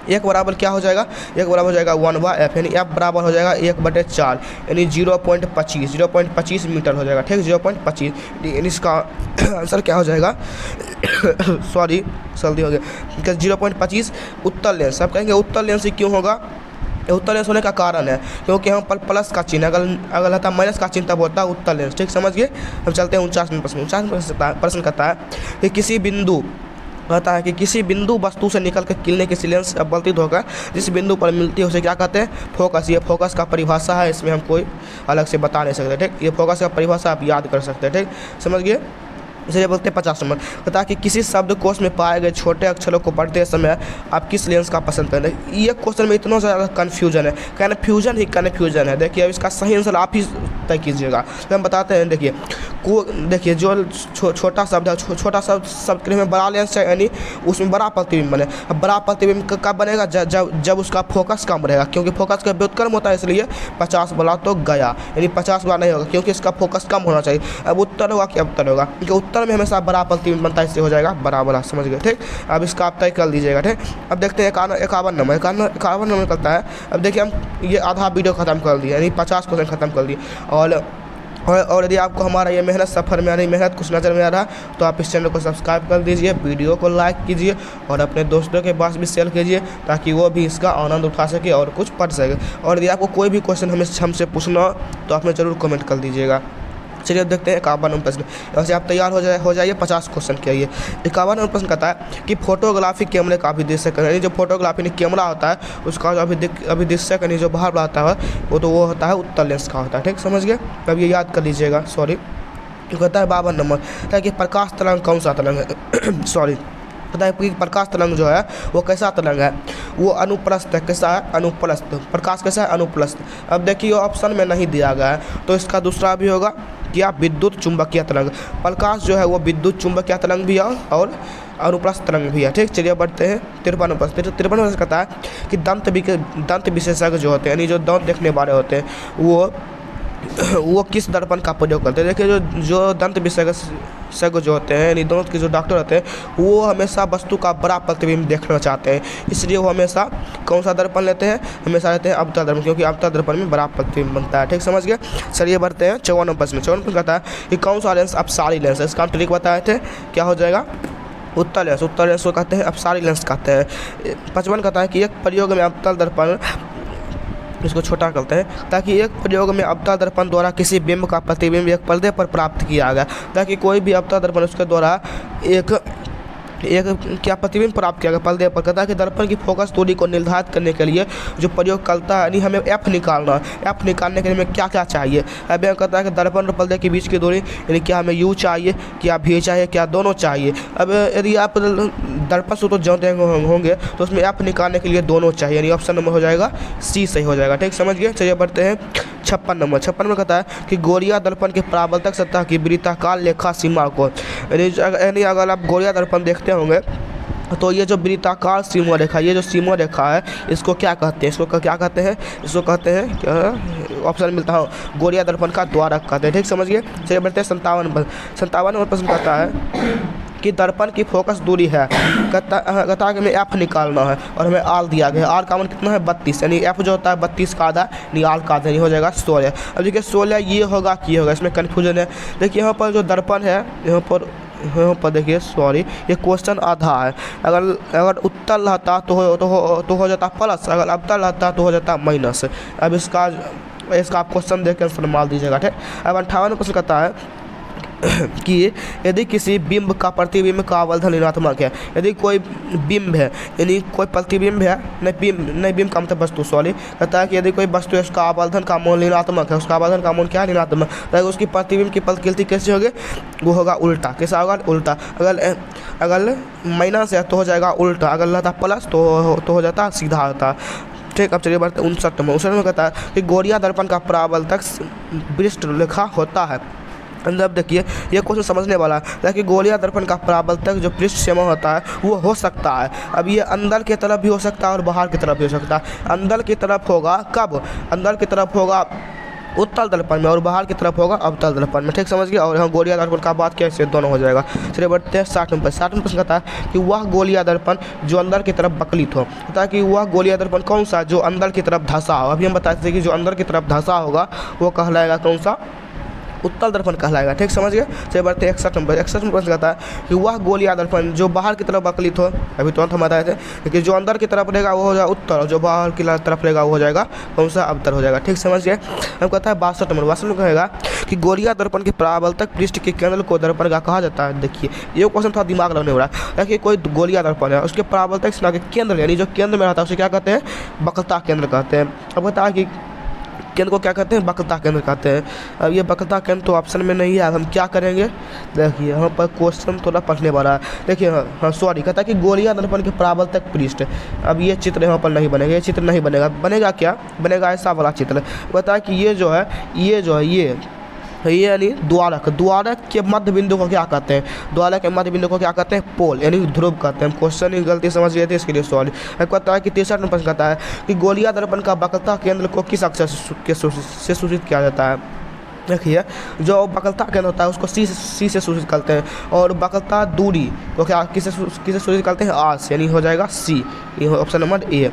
1 बराबर क्या हो जाएगा? 1 बराबर हो जाएगा 1/f, यानी f बराबर हो जाएगा 1/4, यानी 0.25 मीटर हो जाएगा। ठीक, 0.25, यानी इसका आंसर क्या हो जाएगा? सॉरी जल्दी हो गया, 0.25 उत्तल लेंस। आप कहेंगे उत्तल लेंस ही क्यों होगा? उत्तल लेंस होने का कारण है क्योंकि यहाँ पर प्लस का चिन्ह, अगर रहता माइनस का चिन्ह तब होता है उत्तल लेंस। ठीक, समझ गए। हम चलते हैं 49 प्रश्न कहता है कि किसी बिंदु वस्तु से निकल कर किरणें किसी लेंस अपवर्तित होकर जिस बिंदु पर मिलती है उसे क्या कहते हैं? फोकस। ये फोकस का परिभाषा है, इसमें हम कोई अलग से बता नहीं सकते। ठीक, ये फोकस का परिभाषा आप याद कर सकते हैं। ठीक, समझ गए। इसे बोलते हैं 50 नंबर। कहता है कि किसी शब्दकोश में पाए गए छोटे अक्षरों को पढ़ते समय आप किस लेंस का पसंद करें? ये क्वेश्चन में इतना ज़्यादा कन्फ्यूजन है, कन्फ्यूजन है। देखिए अब इसका सही आंसर आप ही तय कीजिएगा। तो हम बताते हैं, देखिए जो छोटा शब्द है, छोटा शब्द में बड़ा लेंस है, यानी उसमें बड़ा प्रतिबिंब बने। अब बड़ा प्रतिबिंब कब बनेगा? जब उसका फोकस कम रहेगा, क्योंकि फोकस का व्युत्क्रम होता है, इसलिए 50 वाला तो गया, यानी 50 वाला नहीं होगा क्योंकि इसका फोकस कम होना चाहिए। अब उत्तर होगा कि अवतर होगा? क्योंकि उत्तर में हमेशा बड़ा प्रतिबिंब बनता है, इससे हो जाएगा बड़ा। समझ गए। ठीक, अब इसका आप तय कर लीजिएगा। ठीक, अब देखते हैं 51 नंबर करता है। अब देखिए हम ये आधा वीडियो खत्म कर दिया, यानी 50 क्वेश्चन खत्म कर दिए। और यदि आपको हमारा ये मेहनत सफ़र में, यानी मेहनत कुछ नज़र में आ रहा है तो आप इस चैनल को सब्सक्राइब कर दीजिए, वीडियो को लाइक कीजिए और अपने दोस्तों के पास भी शेयर कीजिए ताकि वो भी इसका आनंद उठा सके और कुछ पढ़ सके। और यदि आपको कोई भी क्वेश्चन हमसे पूछना हो तो आप ज़रूर कमेंट कर दीजिएगा। चलिए अब देखते हैं 51वां प्रश्न। वैसे आप तैयार हो जाइए, 50 क्वेश्चन के ये। 51वां प्रश्न कहता है कि फोटोग्राफी कैमरे का अभिदिशक यानी जो फोटोग्राफी कैमरा होता है उसका जो अभिदिशक यानी जो बाहर आता है वो होता है उत्तल लेंस का होता है। ठीक, समझ गए। अब ये याद कर लीजिएगा। सॉरी, तो कहता है 52 नंबर ताकि प्रकाश तरंग कौन सा तरंग है सॉरी पता है कि प्रकाश तरंग जो है वो कैसा तरंग है, वो अनुप्रस्थ है। कैसा है? अनुप्रस्थ। प्रकाश कैसा है? अनुप्रस्थ। अब देखिए ऑप्शन में नहीं दिया गया है, तो इसका दूसरा भी होगा क्या? विद्युत चुंबकीय तरंग। प्रकाश जो है वो विद्युत चुंबकीय तरंग भी है और अनुप्रस्थ तरंग भी है। ठीक, चलिए बढ़ते हैं 53 प्रश्न। 53 प्रश्न कहता है कि दंत विशेषज्ञ जो होते हैं यानी जो दांत देखने वाले होते हैं वो किस दर्पण का प्रयोग करते हैं। देखिए जो दंत विशेषज्ञ जो होते हैं यानी दांत के जो डॉक्टर होते हैं वो हमेशा वस्तु का बड़ा प्रतिबिंब देखना चाहते हैं, इसलिए वो हमेशा कौन सा दर्पण लेते हैं? हमेशा लेते हैं अवतल दर्पण, क्योंकि अवतल दर्पण में बड़ा प्रतिबिंब बनता है। ठीक, समझ गए। चलिए बढ़ते हैं 54 प्रश्न। 54 प्रश्न कहता है कि कौन सा लेंस अपसारी लेंस है। इसका हम ट्रिक बताए थे, क्या हो जाएगा? उत्तल लेंस। उत्तल लेंस को कहते हैं अपसारी लेंस कहते हैं। 55 कहता है कि एक प्रयोग में अवतल दर्पण, इसको छोटा करते हैं, ताकि एक प्रयोग में अवतल दर्पण द्वारा किसी बिंब का प्रतिबिंब एक पर्दे पर प्राप्त किया गया, ताकि कोई भी अवतल दर्पण उसके द्वारा एक क्या प्रतिबिंब प्राप्त किया गया पर्दे पर। कहता है कि दर्पण की फोकस दूरी को निर्धारित करने के लिए जो प्रयोग करता है यानी हमें एफ निकालना है। एफ निकालने के लिए हमें क्या क्या चाहिए? अब यह कहता है कि दर्पण और पर्दे के बीच की दूरी यानी क्या हमें यू चाहिए, क्या भी चाहिए, क्या दोनों चाहिए। अब यदि आप दर्पण से तो जानते होंगे तो उसमें एफ निकालने के लिए दोनों चाहिए, यानी ऑप्शन नंबर हो जाएगा सी सही हो जाएगा। ठीक, समझ गए। चलिए बढ़ते हैं 56 नंबर। 56 में कहता है कि गोरिया दर्पण के परावर्तक सतह की वृत्ताकार रेखा सीमा को, यानी अगर आप गोरिया दर्पण देखते होंगे तो ये जो वृत्ताकार सीमा रेखा, ये जो सीमा रेखा है इसको क्या कहते हैं? इसको क्या कहते हैं? इसको कहते हैं क्या? ऑप्शन मिलता है गोरिया दर्पण का द्वारक कहते हैं। ठीक, समझ गए। चलिए बढ़ते हैं 57 प्रश्न कहता है कि दर्पण की फोकस दूरी है। कहता है कि हमें एफ निकालना है और हमें आर दिया गया है। आर का मान कितना है? 32, यानी एफ जो होता है 32 का आधा यानी आर का आधा, हो जाएगा 16। अब देखिए 16 ये होगा कि ये होगा, इसमें कन्फ्यूजन है। देखिए यहाँ पर जो दर्पण है यहाँ पर देखिए सॉरी ये क्वेश्चन आधा है। अगर उत्तल रहता तो हो जाता प्लस, अगर अवतल रहता तो हो जाता माइनस। अब इसका आप क्वेश्चन देख के आंसर मार दीजिएगा। ठीक, अब 58 प्रश्न कहता है कि यदि किसी बिंब का प्रतिबिंब का आवर्धन ऋणात्मक है, यदि कोई बिंब है यानी कोई प्रतिबिंब है, नहीं बिंब का मतलब वस्तु, सॉरी, कहता है कि यदि कोई वस्तु है उसका आवर्धन का मान ऋणात्मक है, उसका आवर्धन का मान क्या है? ऋणात्मक, तो उसकी प्रतिबिंब की प्रतिकृति कैसे होगी? वो होगा उल्टा। कैसा होगा? उल्टा। अगर माइनस है तो हो जाएगा उल्टा, अगर रहता प्लस तो हो जाता सीधा होता। ठीक, अब चलिए बढ़ते 59 में कहता है कि गोरिया दर्पण का परावर्तक पृष्ठ रेखा होता है। अब देखिए ये क्वेश्चन समझने वाला है, ताकि गोरिया दर्पण का परावर्तक जो पृष्ठ सीमा होता है वो हो सकता है। अब ये अंदर की तरफ भी हो सकता है और बाहर की तरफ भी हो सकता है। अंदर की तरफ होगा कब? अंदर की तरफ होगा उत्तल दर्पण में और बाहर की तरफ होगा अवतल दर्पण में। ठीक, समझ गए। और यहाँ गोरिया दर्पण का बात किया इससे दोनों हो जाएगा। चलिए बढ़ते हैं 60 नंबर। 60 में प्रश्न कहता है कि वह गोलिया दर्पण जो अंदर की तरफ बकलित हो, ताकि वह गोलिया दर्पण कौन सा जो अंदर की तरफ धंसा हो। अभी हम बताते थे कि जो अंदर की तरफ धंसा होगा वो कहलाएगा कौन सा? उत्तल दर्पण कहलाएगा। ठीक, समझ गए। चलिए बढ़ते हैं 61 नंबर। 61 में प्रश्न कहता है कि वह गोलिया दर्पण जो बाहर की तरफ बकलित हो, अभी तुरंत हम बताए थे कि जो अंदर की तरफ रहेगा वो हो जाएगा उत्तर और जो बाहर की तरफ रहेगा वो हो जाएगा कौन सा? अवतल हो जाएगा। ठीक, समझ गए। हम कहता है 62 नंबर। 62 में कहेगा कि गोलिया दर्पण के परावर्तक पृष्ठ के केंद्र को दर्पण का कहा जाता है। देखिए ये क्वेश्चन थोड़ा दिमाग लगने वाला है। देखिए कोई गोलिया दर्पण है, उसके परावर्तक सीमा के केंद्र यानी जो केंद्र में रहता है उसे क्या कहते हैं? वक्रता केंद्र कहते हैं। अब कहता है कि केंद्र को क्या कहते हैं? वक्रता केंद्र कहते हैं। अब ये वक्रता केंद्र तो ऑप्शन में नहीं है। अब हम क्या करेंगे? देखिए यहाँ पर क्वेश्चन थोड़ा पढ़ने वाला है। देखिए हाँ सॉरी, कहता है कि गोलिया दर्पण के परावर्तक पृष्ठ। अब ये चित्र यहाँ पर नहीं बनेगा, ये चित्र नहीं बनेगा। बनेगा क्या? बनेगा ऐसा वाला चित्र। कहता है कि ये जो है ये यानी द्वारक के मध्य बिंदु को क्या कहते हैं? द्वारक के मध्य बिंदु को क्या कहते हैं? पोल यानी ध्रुव कहते हैं। क्वेश्चन ही गलती समझ गए थे, इसके लिए सॉरी। कहता है कि 63 नंबर कहता है कि गोलिया दर्पण का वक्रता केंद्र को किस अक्षर से सूचित किया जाता है? देखिए जो वक्रता केंद्र होता है उसको सी से सूचित करते हैं और वक्रता दूरी को क्या किसे सूचित करते हैं? आर से, यानी हो जाएगा सी। ये ऑप्शन नंबर ए।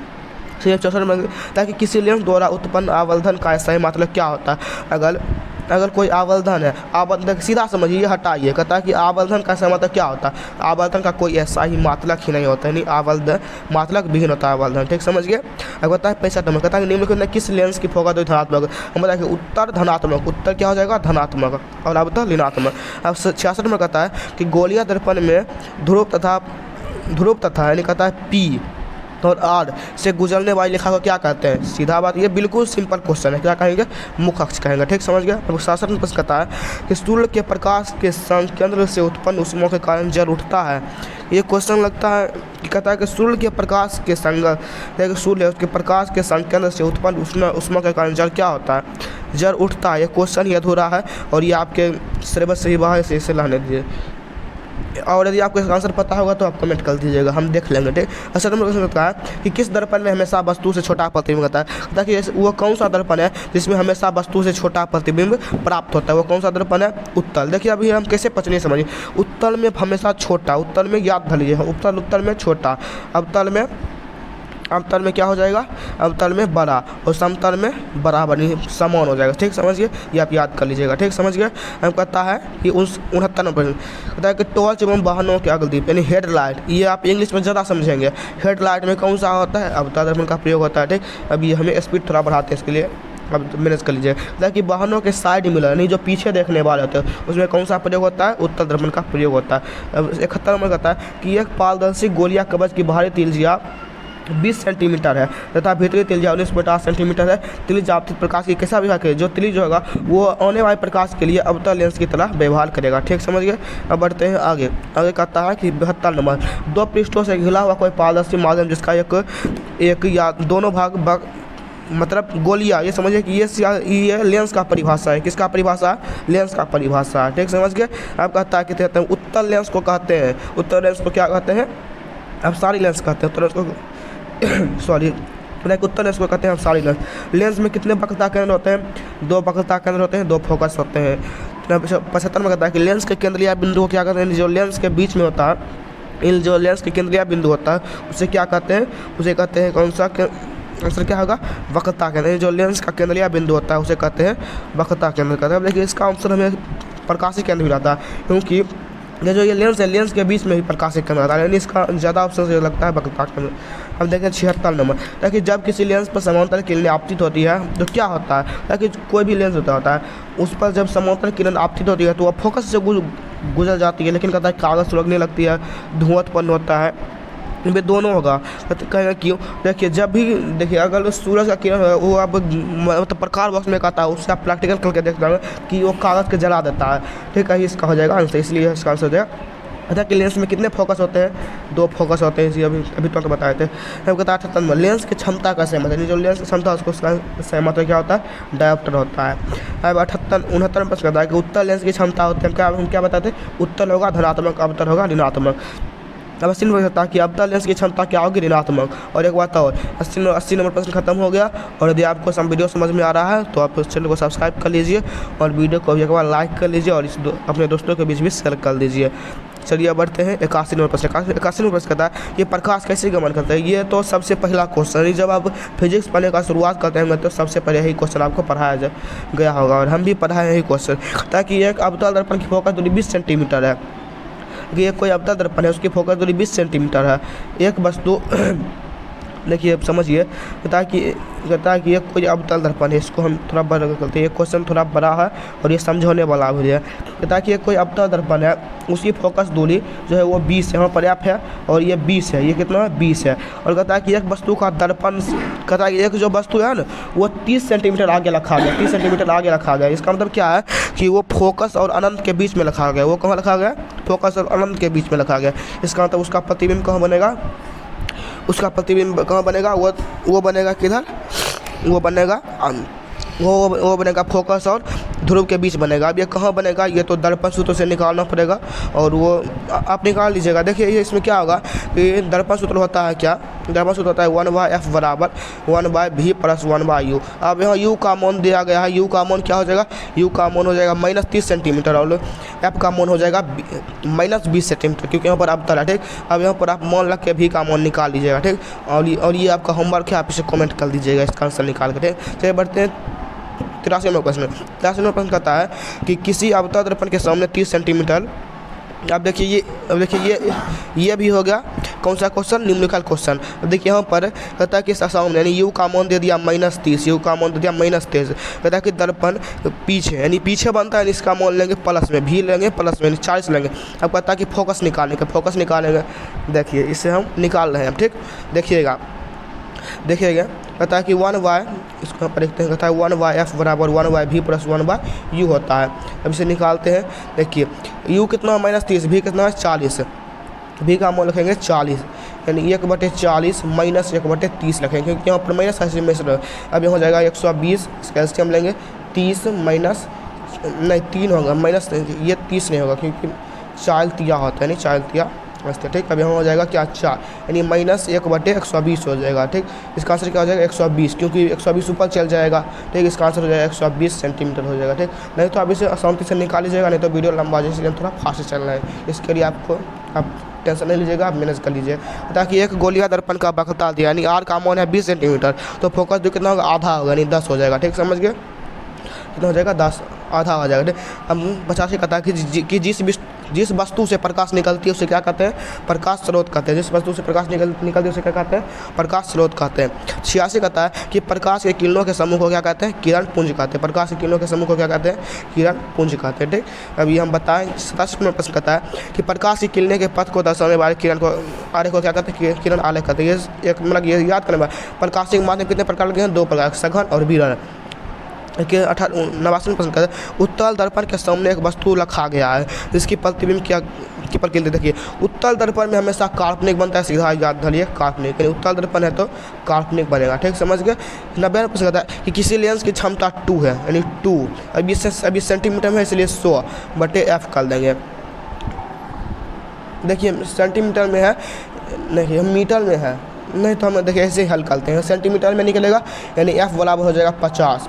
64 में ताकि किसी लेंस द्वारा उत्पन्न आवर्धन का सही मतलब क्या होता है? अगर अगर कोई आवर्धन है, आवर्धन सीधा समझिए, हटाइए। कहता है कि आवर्धन का समय मतलब क्या होता है, आवर्धन का कोई ऐसा ही मात्रक ही नहीं होता है, नहीं आवर्धन मात्रक विहीन होता है आवर्धन, ठीक समझ गए। अब कहता है 65 नंबर, कहता है कि निम्नलिखित में किस लेंस की फोकस धनात्मक, हम बताए कि उत्तर धनात्मक, उत्तर क्या हो जाएगा धनात्मक और अवतल ऋणात्मक। अब 66 नंबर कहता है कि गोलीय दर्पण में ध्रुव तथा यानी कहता है पी और आर से गुजरने वाली रेखा को क्या कहते हैं, सीधा बात, ये बिल्कुल सिंपल क्वेश्चन है, क्या कहेंगे मुख्य अक्ष कहेंगे, ठीक समझ गया। अब 67 में प्रश्न कहता है कि सूर्य के प्रकाश के संकेंद्र से उत्पन्न ऊष्मा के कारण जल उठता है। ये क्वेश्चन लगता है कि कहता है कि सूर्य के प्रकाश के सूर्य उसके प्रकाश के संकेंद्र से उत्पन्न ऊष्मा के कारण जल क्या होता है, जल उठता है। ये क्वेश्चन ही अधूरा है और ये आपके सिलेबस से ही बाहर से इसे लाने दीजिए, और यदि आपको इसका आंसर पता होगा तो आप कमेंट कर दीजिएगा, हम देख लेंगे, ठीक। अच्छा नंबर क्वेश्चन होता है कि किस दर्पण में हमेशा वस्तु से छोटा प्रतिबिंब होता है, ताकि वो कौन सा दर्पण है जिसमें हमेशा वस्तु से छोटा प्रतिबिंब प्राप्त होता है, वो कौन सा दर्पण है, उत्तल। देखिए अभी हम कैसे पचनी समझिए, उत्तल में हमेशा छोटा, उत्तल में याद धर लीजिए, उत्तल में छोटा, अवतल में क्या हो जाएगा, अवतल में बड़ा और समतल में बराबर समान हो जाएगा, ठीक समझिए, ये आप याद कर लीजिएगा, ठीक समझ गए। हम कहता है कि 69 नंबर कहता है कि टॉर्च एवं वाहनों के अग्रदीप यानी हेडलाइट, ये आप इंग्लिश में ज़्यादा समझेंगे, हेडलाइट में कौन सा होता है, अवतल दर्पण का प्रयोग होता है, ठीक। अभी हमें स्पीड थोड़ा बढ़ाते हैं इसके लिए, अब मैनेज कर लीजिए। ताकि वाहनों के साइड मिरर यानी जो पीछे देखने वाले होते हैं उसमें कौन सा प्रयोग होता है, उत्तल दर्पण का प्रयोग होता है। अब 71 नंबर कहता है कि एक पारदर्शी गोलियां कवच की बाहरी तिल्जिया 20 सेंटीमीटर है तथा भीतरी तिल्जिया 19.8 सेंटीमीटर है। तिलिज आपतित प्रकाश की कैसा व्यवहार करे, जो तिलिज होगा वो आने वाले प्रकाश के लिए अवतल लेंस की तरह व्यवहार करेगा, ठीक समझ गए। अब बढ़ते हैं आगे कहता है कि 72 नंबर दो पृष्ठों से घिरा हुआ कोई पारदर्शी माध्यम जिसका एक या दोनों भाग मतलब गोलियां, ये समझिए कि ये लेंस का परिभाषा है, किसका परिभाषा है, लेंस का परिभाषा है, ठीक समझ गए। अब कहता है कि उत्तल लेंस को कहते हैं, उत्तल लेंस को क्या कहते हैं, अब सारी लेंस कहते हैं, उत्तल लेंस को सॉरी उत्तल लेंस को कहते हैं हम सारी लेंस। लेंस में कितने वक्रता केंद्र होते हैं, 2 वक्रता केंद्र होते हैं, 2 फोकस होते हैं। 75 में कहता है कि लेंस के केंद्रीय बिंदु को क्या कहते हैं, जो लेंस के बीच में होता है, इन जो लेंस के केंद्रीय बिंदु होता है उसे क्या कहते हैं, उसे कहते हैं कौन सा, आंसर क्या होगा, वक्रता केंद्र। जो लेंस का केंद्रीय बिंदु होता है उसे कहते हैं वक्रता केंद्र कहते हैं। अब देखिए इसका आंसर हमें प्रकाशी केंद्र भी आता है, क्योंकि जो ये लेंस है लेंस के बीच में ही प्रकाशी केंद्र आता है, यानी इसका ज़्यादा ऑप्शन से लगता है वक्रता केंद्र। अब देखें 76 नंबर, ताकि जब किसी लेंस पर समांतर किरणें आपतित होती है तो क्या होता है, ताकि कोई भी लेंस होता है उस पर जब समांतर किरण आपतित होती है तो वह फोकस से गुजर जाती है, लेकिन कहता है कागज़ सुलगने लगती है, धुआं उत्पन्न होता है, इनमें दोनों होगा। कहेगा क्यों, देखिए जब भी देखिए अगर सूरज का किरण है वो आप मतलब प्रकाश बॉक्स में कहता है उससे आप प्रैक्टिकल करके देख पाएंगे कि वो कागज़ के जला देता है, ठीक है, इसका हो जाएगा आंसर, इसलिए इसका आंसर हो जाएगा। अच्छा कि लेंस में कितने फोकस होते हैं, 2 फोकस होते हैं, इसी अभी तो बताए थे। हम कहता है 78 में लेंस की क्षमता का सहमत है, जो लेंस की क्षमता उसको सहमत है क्या होता है, डायोप्टर होता है। अब 69 में प्रश्न करता है कि उत्तल लेंस की क्षमता होती है, हम क्या बताते हैं, उत्तल होगा धनात्मक, अवतल होगा ऋणात्मक। अब 80 नंबर कहता है कि अवतल लेंस की क्षमता क्या होगी, ऋणात्मक। और एक बात और 80 नंबर प्रश्न खत्म हो गया। और यदि आपको सब वीडियो समझ में आ रहा है तो आप इस चैनल को सब्सक्राइब कर लीजिए और वीडियो को एक बार लाइक कर लीजिए और अपने दोस्तों के बीच भी शेयर कर दीजिए। चलिए बढ़ते हैं 81 नंबर प्रश्न। 81 नंबर प्रश्न कहता है कि प्रकाश कैसे गमन करता है, ये तो सबसे पहला क्वेश्चन है, जब आप फिजिक्स पढ़ने का शुरुआत करते हैं तो सबसे पहले यही क्वेश्चन आपको पढ़ाया गया होगा और हम भी पढ़ाए यही क्वेश्चन। ताकि एक अवतल दर्पण की फोकस दूरी 20 सेंटीमीटर है, ये कोई अवतल दर्पण है उसकी फोकस दूरी 20 सेंटीमीटर है। एक वस्तु देखिए अब समझिए, कहता है कि ये कोई अवतल दर्पण है, इसको हम थोड़ा बड़ा करते हैं, ये क्वेश्चन थोड़ा बड़ा है और ये समझाने वाला भी है। कहता है कि ये कोई अवतल दर्पण है उसकी फोकस दूरी जो है वो 20 है, वहाँ पर्याप्त है, और ये 20 है, ये कितना है 20 है। और कहता है कि एक वस्तु का दर्पण, कहता है कि एक जो वस्तु है ना वो 30 सेंटीमीटर आगे रखा गया, 30 सेंटीमीटर आगे रखा गया। इसका मतलब क्या है कि वो फोकस और अनंत के बीच में रखा गया, वो कहाँ रखा गया, फोकस और अनंत के बीच में रखा गया। इसका मतलब उसका प्रतिबिंब कहाँ बनेगा, उसका प्रतिबिंब कहाँ बनेगा, वो बनेगा किधर, वो बनेगा वो बनेगा फोकस और ध्रुव के बीच बनेगा। अब ये कहाँ बनेगा, ये तो दर्पण सूत्र से निकालना पड़ेगा और वो आप निकाल लीजिएगा। देखिए ये इसमें क्या होगा कि दर्पण सूत्र होता है क्या, दर्पण सूत्र होता है 1/f बराबर 1/v + 1/u। अब यहाँ u का मान दिया गया है, u का मान क्या हो जाएगा, u का मान हो जाएगा -30 सेंटीमीटर और f का मान हो जाएगा -20 सेंटीमीटर, क्योंकि यहाँ पर अवतल है, ठीक। अब यहाँ पर आप मान लग के v का मान निकाल लीजिएगा, ठीक। और ये आपका होमवर्क है, आप इसे कमेंट कर दीजिएगा इसका आंसर निकाल के, ठीक। चलिए बढ़ते हैं 83वां प्रश्न 83वां प्रश्न कहता है कि किसी अवतल दर्पण के सामने 30 सेंटीमीटर। अब देखिए ये भी हो गया कौन सा क्वेश्चन, न्यूमेरिकल क्वेश्चन। अब देखिए यहाँ पर कहता है कि सामने यानी यू का मान दे दिया -30, यू का मान दे दिया -23। कहता है कि दर्पण पीछे यानी पीछे बनता है, इसका मान लेंगे प्लस में, भी लेंगे प्लस में, यानी 40 लेंगे। अब कहता है कि फोकस निकालेंगे। देखिए इसे हम निकाल रहे हैं, ठीक, देखिएगा कहता है कि 1y, इसको यहाँ पर लिखते हैं, कहता है 1yf बराबर 1yv प्लस 1y होता है। अब इसे निकालते हैं। देखिए u कितना -30, v कितना है 40, v का मान लिखेंगे 40, यानी 1/40 - 1/30 लिखेंगे, क्योंकि यहाँ पर माइनस है। अब यहाँ हो जाएगा 120, इसका एलसीएम लेंगे, 30 माइनस नहीं 3 होगा, माइनस ये 30 नहीं होगा क्योंकि 4 तिया होता है, नहीं 4 तिया बचते, ठीक। अब यहाँ हो जाएगा क्या 4, यानी -1/120 हो जाएगा, ठीक। इसका आंसर क्या हो जाएगा 120, क्योंकि 120 ऊपर चल जाएगा, ठीक। इसका आंसर हो जाएगा 120 सेंटीमीटर हो जाएगा, ठीक। नहीं तो आप इसे आसानी से निकाल लीजिएगा, नहीं तो वीडियो लंबा हो जाएगा, थोड़ा फास्ट चलना है। इसके लिए आप टेंशन नहीं लीजिएगा, आप मैनेज कर लीजिए। ताकि एक गोलिया दर्पण का वक्रता दिया, यानी आर का मान है 20 सेंटीमीटर, तो फोकस जो कितना होगा आधा होगा, यानी 10 हो जाएगा, ठीक। समझ गए, कितना हो जाएगा 10, आधा हो जाएगा, ठीक। हम 50 कहता है कि जिस वस्तु से प्रकाश निकलती है उसे क्या कहते हैं, प्रकाश स्रोत कहते हैं। जिस वस्तु से प्रकाश निकलती है उसे क्या कहते हैं, प्रकाश स्रोत कहते हैं। 86 कहता है कि प्रकाश के किरणों के समूह को क्या कहते हैं, किरण पुंज कहते हैं। प्रकाश के किरणों के समूह को क्या कहते हैं, किरण पुंज कहते हैं, ठीक। अभी हम बताएं 27 में प्रश्न कहता है कि प्रकाश की किरणें के पथ को दर्शाने वाले किरण को आरेख को क्या कहते हैं, किरण आलेख कहते हैं। ये एक मतलब ये याद करने वाला, प्रकाश के माध्यम कितने प्रकार के हैं, 2 प्रकार, सघन और विरल। 89 प्रश्न कहता है उत्तल दर्पण के सामने एक वस्तु रखा गया है जिसकी प्रतिबिंब की प्रकृति। देखिए उत्तल दर्पण में हमेशा काल्पनिक बनता है, सीधा याद धरिए काल्पनिक, यानी उत्तल दर्पण है तो काल्पनिक बनेगा, ठीक। समझ गए। 90 प्रश्न कहता है कि किसी लेंस की क्षमता 2 है, यानी 2 अभी सेंटीमीटर में है, इसलिए 100/f कर देंगे। देखिए सेंटीमीटर में है, नहीं हम मीटर में है, नहीं तो हम देखिए ऐसे ही हल करते हैं। सेंटीमीटर में निकलेगा, यानी f बराबर हो जाएगा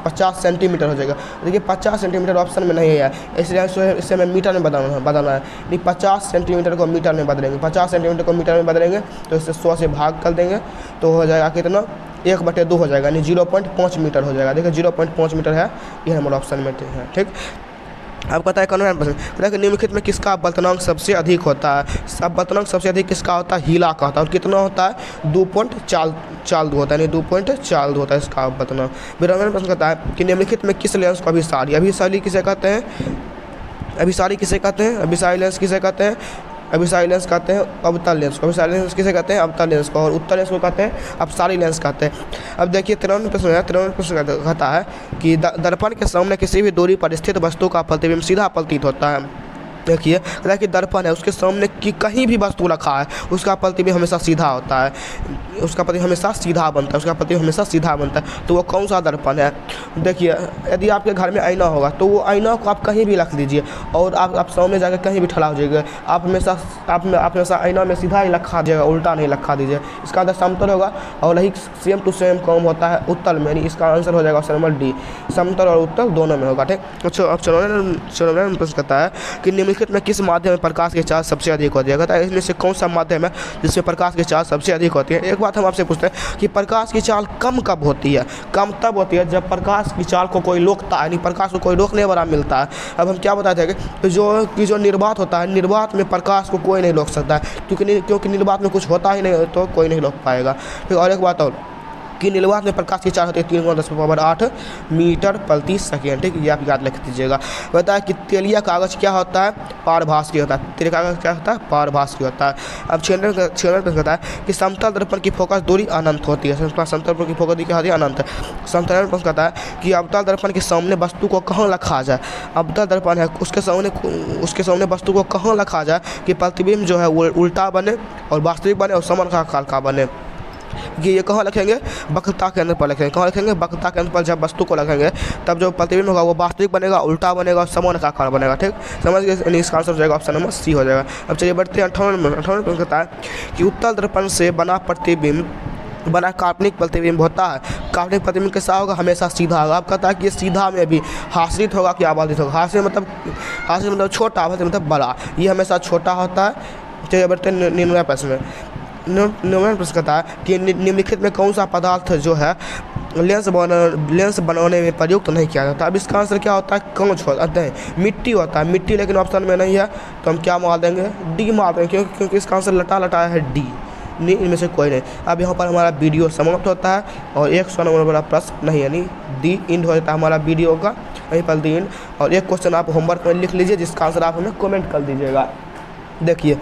50 सेंटीमीटर हो जाएगा। देखिए 50 सेंटीमीटर ऑप्शन में नहीं है, इसलिए इसे हमें मीटर में बदलना है। यानी 50 सेंटीमीटर को मीटर में बदलेंगे, 50 सेंटीमीटर को मीटर में बदलेंगे तो इसे 100 से भाग कर देंगे तो हो जाएगा कितना, 1/2 हो जाएगा, यानी 0.5 मीटर हो जाएगा। देखिए 0.5 मीटर है, ये हमारे ऑप्शन में है, ठीक। अब कहता है 91 प्रश्न कि निम्नलिखित में किसका अपवर्तनांक सबसे अधिक होता है। अपवर्तनांक सबसे अधिक किसका होता है, हीला का होता है, और कितना होता है 2.42 होता है, यानी 2.42 होता है इसका अपवर्तनांक। 92 प्रश्न कहता है कि निम्नलिखित में किस लेंस को अभिसारी किसे कहते हैं, अभिसारी लेंस किसे कहते हैं, अभिसारी लेंस कहते हैं अवतल लेंस को, अभिसारी लेंस किसे कहते हैं, अवतल लेंस को, और उत्तल लेंस को कहते हैं अपसारी लेंस कहते हैं। अब देखिए 93 प्रश्न है, 93 प्रश्न कहता है कि दर्पण के सामने किसी भी दूरी पर स्थित वस्तु का प्रतिबिंब सीधा प्रतीत होता है। देखिए कि दर्पण है, उसके सामने की कहीं भी वस्तु रखा है उसका प्रतिबिंब हमेशा सीधा होता है, उसका प्रतिबिंब हमेशा सीधा बनता है, तो वो कौन सा दर्पण है। देखिए यदि आपके घर में आईना होगा तो वो आईना को आप कहीं भी रख दीजिए और आप सामने जाकर कहीं भी ठड़ा हो जाइएगा, आप हमेशा आईना में सीधा ही रखा दीजिएगा, उल्टा नहीं रखा दीजिए। इसका आंसर समतल होगा, और यही सेम टू सेम काम होता है उत्तल में, यानी इसका आंसर हो जाएगा ऑप्शन नंबर डी, समतल और उत्तल दोनों में होगा, ठीक। अच्छा अब प्रश्न कहता है कि निम्नलिखित में किस माध्यम में प्रकाश की चार्ज सबसे अधिक होती है। कहता है इसमें से कौन सा माध्यम है जिसमें प्रकाश की चार्ज सबसे अधिक होती है। एक बात हम आपसे पूछते हैं कि प्रकाश की चाल कम कब होती है, कम तब होती है जब प्रकाश की चाल को कोई रोकता है, यानी प्रकाश को कोई रोकने वाला मिलता है। अब हम क्या बताते हैं कि जो निर्वात होता है, निर्वात में प्रकाश को कोई नहीं रोक सकता है, क्योंकि निर्वात में कुछ होता ही नहीं तो कोई नहीं रोक पाएगा, ठीक। और एक बात और कि निर्वात में प्रकाश की चाल होती है 3×10⁸ मीटर प्रति सेकेंड, ठीक। ये आप याद रख दीजिएगा। कहता है कि तेलिया कागज़ क्या होता है, पारभासी होता है। तेलिया कागज़ क्या होता है, पारभासी होता है। अब 96 कहता है कि समतल दर्पण की फोकस दूरी अनंत होती है, समतल दर्पण की फोकस दूरी क्या होती है, अनंत। 97 प्रश्न कहता है कि अवतल दर्पण के सामने वस्तु को कहाँ रखा जाए। अवतल दर्पण है, उसके सामने वस्तु को कहाँ रखा जाए कि प्रतिबिंब जो है वो उल्टा बने और वास्तविक बने और समान आकार का बने। कि ये कहाँ रखेंगे, वक्रता के अंदर पर रखेंगे। कहाँ रखेंगे, वक्रता के अंदर पर जब वस्तु को रखेंगे तब जो प्रतिबिंब होगा वो वास्तविक बनेगा, उल्टा बनेगा और समान आकार बनेगा, ठीक। समझ गए, इसका आंसर हो जाएगा ऑप्शन नंबर सी हो जाएगा। अब चलिए बढ़ते हैं 58 कहता है कि उत्तल दर्पण से बना काल्पनिक प्रतिबिंब होता है। काल्पनिक प्रतिबिंब कैसा होगा, हमेशा सीधा होगा। आप कहता है कि ये सीधा में भी हासित होगा कि आबादित होगा। हासित मतलब छोटा, मतलब बड़ा, ये हमेशा छोटा होता है। चलिए बढ़ते हैं 99 प्रश्न में। 99 प्रश्न कहता है कि निम्नलिखित में कौन सा पदार्थ जो है लेंस बनाने में प्रयुक्त नहीं किया जाता। अब इसका आंसर क्या होता है, कांच होता है, मिट्टी होता है, मिट्टी लेकिन ऑप्शन में नहीं है तो हम क्या मार देंगे, डी मार देंगे, क्योंकि इसका आंसर लटा है डी, इनमें से कोई नहीं। अब यहाँ पर हमारा वीडियो समाप्त होता है और 100 नंबर वाला प्रश्न नहीं, यानी दी इंड हो जाता है हमारा वीडियो का, यहीं पर दी इंड। और एक क्वेश्चन आप होमवर्क में लिख लीजिए जिसका आंसर आप हमें कमेंट कर दीजिएगा। देखिए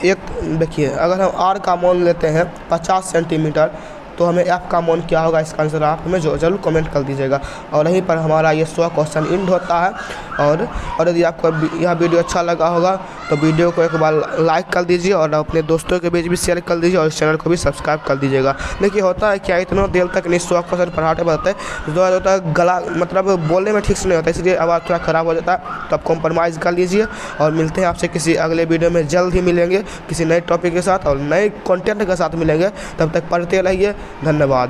देखिए अगर हम आर का मान लेते हैं 50 सेंटीमीटर तो हमें एफ का मान क्या होगा, इसका आंसर आप हमें जरूर कमेंट कर दीजिएगा। और यहीं पर हमारा ये 100 क्वेश्चन इंड होता है। और यदि आपको यह वीडियो अच्छा लगा होगा तो वीडियो को एक बार लाइक कर दीजिए और अपने दोस्तों के बीच भी शेयर कर दीजिए और इस चैनल को भी सब्सक्राइब कर दीजिएगा। देखिए होता है क्या, इतना देर तक नहीं 100 क्वेश्चन पढ़ाते बढ़ते होता है, गला मतलब बोलने में ठीक से नहीं होता, इसलिए आवाज़ थोड़ा ख़राब हो जाता है, तो आप कॉम्प्रोमाइज़ कर लीजिए। और मिलते हैं आपसे किसी अगले वीडियो में, जल्द ही मिलेंगे किसी नए टॉपिक के साथ और नए कंटेंट के साथ मिलेंगे। तब तक पढ़ते रहिए, धन्यवाद।